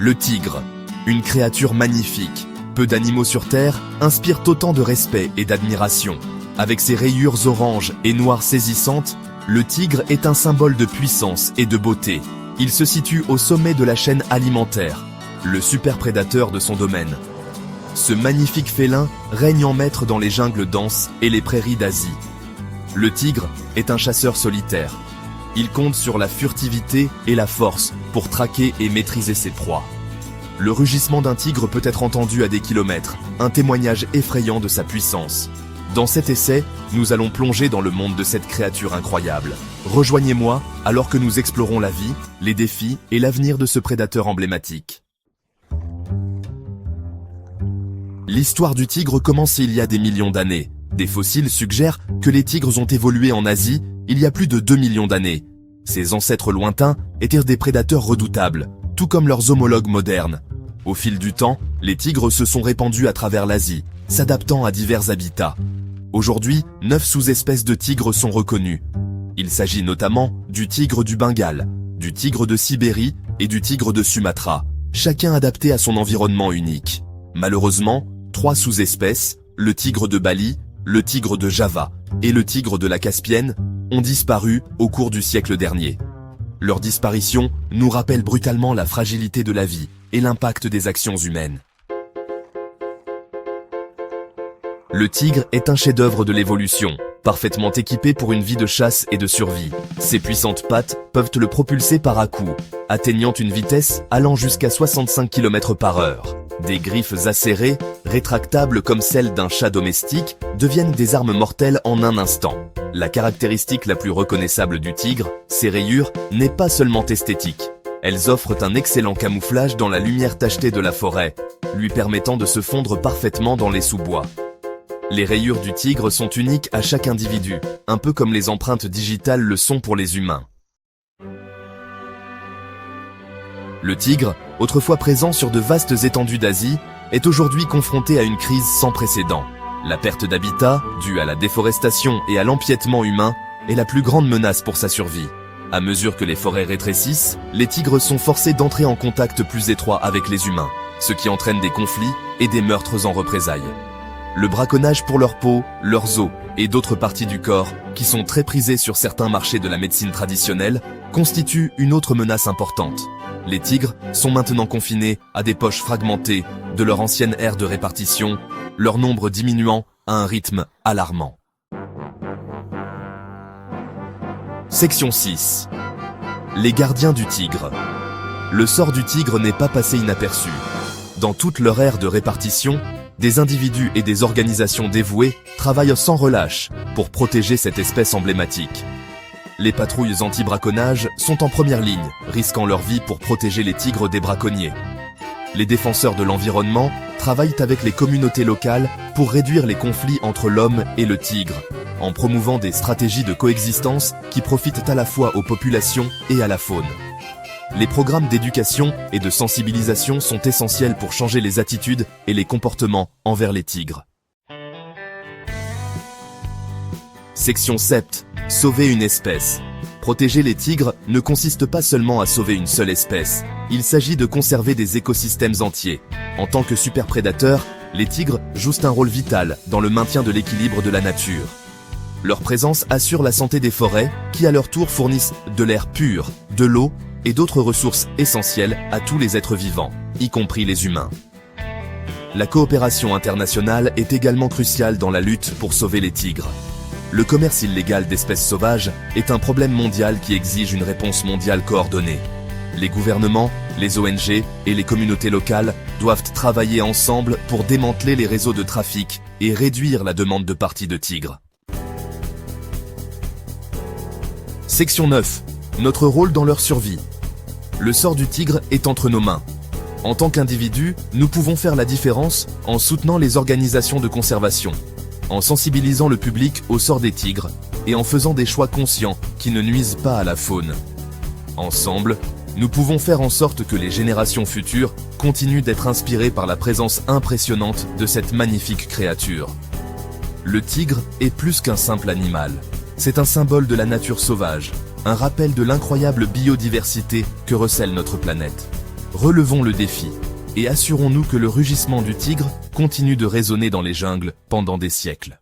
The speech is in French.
Le tigre, une créature magnifique. Peu d'animaux sur Terre inspirent autant de respect et d'admiration. Avec ses rayures oranges et noires saisissantes, le tigre est un symbole de puissance et de beauté. Il se situe au sommet de la chaîne alimentaire, le super prédateur de son domaine. Ce magnifique félin règne en maître dans les jungles denses et les prairies d'Asie. Le tigre est un chasseur solitaire. Il compte sur la furtivité et la force pour traquer et maîtriser ses proies. Le rugissement d'un tigre peut être entendu à des kilomètres, un témoignage effrayant de sa puissance. Dans cet essai, nous allons plonger dans le monde de cette créature incroyable. Rejoignez-moi alors que nous explorons la vie, les défis et l'avenir de ce prédateur emblématique. L'histoire du tigre commence il y a des millions d'années. Des fossiles suggèrent que les tigres ont évolué en Asie il y a plus de 2 millions d'années. Ces ancêtres lointains étaient des prédateurs redoutables, tout comme leurs homologues modernes. Au fil du temps, les tigres se sont répandus à travers l'Asie, s'adaptant à divers habitats. Aujourd'hui, 9 sous-espèces de tigres sont reconnues. Il s'agit notamment du tigre du Bengale, du tigre de Sibérie et du tigre de Sumatra, chacun adapté à son environnement unique. Malheureusement, 3 sous-espèces, le tigre de Bali, le tigre de Java et le tigre de la Caspienne, ont disparu au cours du siècle dernier. Leur disparition nous rappelle brutalement la fragilité de la vie et l'impact des actions humaines. Le tigre est un chef-d'œuvre de l'évolution, parfaitement équipé pour une vie de chasse et de survie. Ses puissantes pattes peuvent le propulser par à-coups, atteignant une vitesse allant jusqu'à 65 km/h. Des griffes acérées, rétractables comme celles d'un chat domestique, deviennent des armes mortelles en un instant. La caractéristique la plus reconnaissable du tigre, ses rayures, n'est pas seulement esthétique. Elles offrent un excellent camouflage dans la lumière tachetée de la forêt, lui permettant de se fondre parfaitement dans les sous-bois. Les rayures du tigre sont uniques à chaque individu, un peu comme les empreintes digitales le sont pour les humains. Le tigre, autrefois présent sur de vastes étendues d'Asie, est aujourd'hui confronté à une crise sans précédent. La perte d'habitat, due à la déforestation et à l'empiètement humain, est la plus grande menace pour sa survie. À mesure que les forêts rétrécissent, les tigres sont forcés d'entrer en contact plus étroit avec les humains, ce qui entraîne des conflits et des meurtres en représailles. Le braconnage pour leur peau, leurs os et d'autres parties du corps, qui sont très prisées sur certains marchés de la médecine traditionnelle, constitue une autre menace importante. Les tigres sont maintenant confinés à des poches fragmentées de leur ancienne aire de répartition, leur nombre diminuant à un rythme alarmant. Section 6. Les gardiens du tigre. Le sort du tigre n'est pas passé inaperçu. Dans toute leur aire de répartition, des individus et des organisations dévouées travaillent sans relâche pour protéger cette espèce emblématique. Les patrouilles anti-braconnage sont en première ligne, risquant leur vie pour protéger les tigres des braconniers. Les défenseurs de l'environnement travaillent avec les communautés locales pour réduire les conflits entre l'homme et le tigre, en promouvant des stratégies de coexistence qui profitent à la fois aux populations et à la faune. Les programmes d'éducation et de sensibilisation sont essentiels pour changer les attitudes et les comportements envers les tigres. Section 7. Sauver une espèce. Protéger les tigres ne consiste pas seulement à sauver une seule espèce, il s'agit de conserver des écosystèmes entiers. En tant que superprédateurs, les tigres jouent un rôle vital dans le maintien de l'équilibre de la nature. Leur présence assure la santé des forêts, qui à leur tour fournissent de l'air pur, de l'eau et d'autres ressources essentielles à tous les êtres vivants, y compris les humains. La coopération internationale est également cruciale dans la lutte pour sauver les tigres. Le commerce illégal d'espèces sauvages est un problème mondial qui exige une réponse mondiale coordonnée. Les gouvernements, les ONG et les communautés locales doivent travailler ensemble pour démanteler les réseaux de trafic et réduire la demande de parties de tigres. Section 9. Notre rôle dans leur survie. Le sort du tigre est entre nos mains. En tant qu'individus, nous pouvons faire la différence en soutenant les organisations de conservation, en sensibilisant le public au sort des tigres et en faisant des choix conscients qui ne nuisent pas à la faune. Ensemble, nous pouvons faire en sorte que les générations futures continuent d'être inspirées par la présence impressionnante de cette magnifique créature. Le tigre est plus qu'un simple animal. C'est un symbole de la nature sauvage, un rappel de l'incroyable biodiversité que recèle notre planète. Relevons le défi et assurons-nous que le rugissement du tigre continue de résonner dans les jungles pendant des siècles.